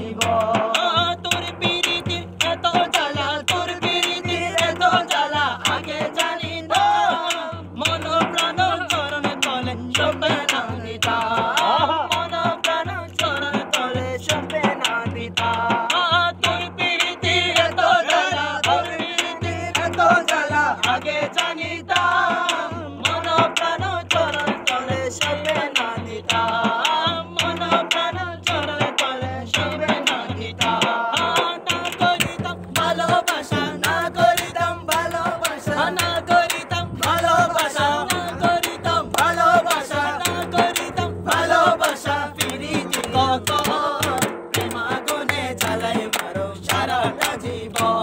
জীবন তোর পিরিতি এত জ্বালা তোর পিরিতি এত জ্বালা আগে জানি না মন প্রাণ চরণ তলে শোভে না দিতা মন প্রাণ চরণ তলে শোভে না দিতা তোর পিরিতি এত জ্বালা তোর পিরিতি এত জ্বালা আগে জানিতা মন প্রাণ চরণ তলে শোভে না দিতা মন প্রাণ চরণ তলে শোভে না দিতা না করিতাম ভালোবাসা না করিতাম ভালোবাসা না করিতাম ভালোবাসা না করিতাম ভালোবাসা না করিতাম ভালোবাসা পিরিতি কত প্রেমাগুনে জ্বালাই মারো সারাটা জীবন